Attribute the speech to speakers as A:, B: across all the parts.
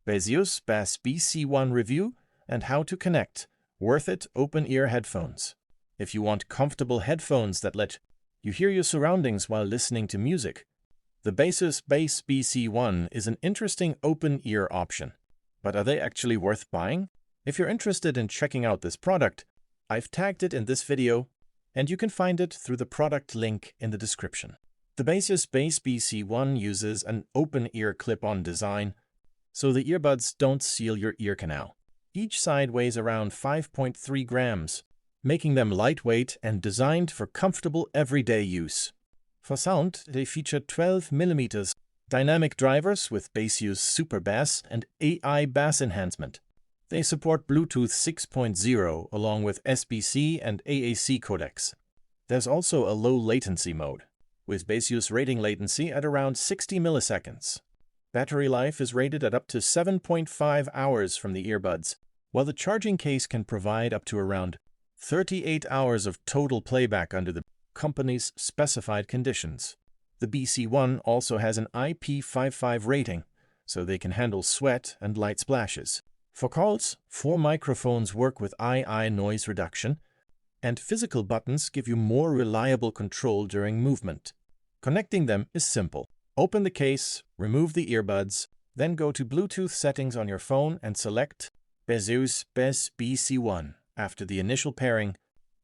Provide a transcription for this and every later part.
A: Baseus BC1 review and how to connect worth it open-ear headphones. If you want comfortable headphones that let you hear your surroundings while listening to music, the Baseus BC1 is an interesting open-ear option. But are they actually worth buying? If you're interested in checking out this product, I've tagged it in this video, and you can find it through the product link in the description. The Baseus BC1 uses an open-ear clip-on design, so the earbuds don't seal your ear canal. Each side weighs around 5.3 grams, making them lightweight and designed for comfortable everyday use. For sound, they feature 12mm dynamic drivers with Baseus Super Bass and AI Bass enhancement. They support Bluetooth 6.0 along with SBC and AAC codecs. There's also a low latency mode, with Baseus rating latency at around 60 milliseconds. Battery life is rated at up to 7.5 hours from the earbuds, while the charging case can provide up to around 38 hours of total playback under the company's specified conditions. The BC1 also has an IP55 rating, so they can handle sweat and light splashes. For calls, 4 microphones work with II noise reduction, and physical buttons give you more reliable control during movement. Connecting them is simple. Open the case, remove the earbuds, then go to Bluetooth settings on your phone and select Baseus BC1. After the initial pairing,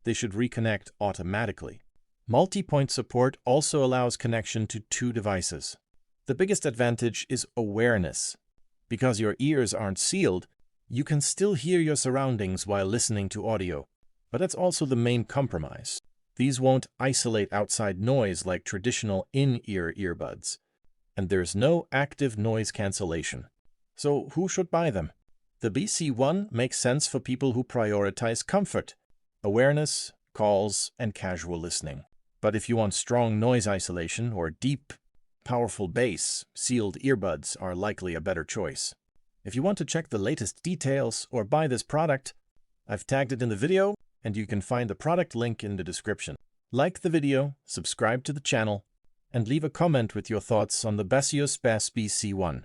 A: they should reconnect automatically. Multi-point support also allows connection to 2 devices. The biggest advantage is awareness. Because your ears aren't sealed, you can still hear your surroundings while listening to audio. But that's also the main compromise. These won't isolate outside noise like traditional in-ear earbuds. And there's no active noise cancellation. So who should buy them? The BC1 makes sense for people who prioritize comfort, awareness, calls, and casual listening. But if you want strong noise isolation or deep, powerful bass, sealed earbuds are likely a better choice. If you want to check the latest details or buy this product, I've tagged it in the video, and you can find the product link in the description. Like the video, subscribe to the channel, and leave a comment with your thoughts on the Baseus BC1.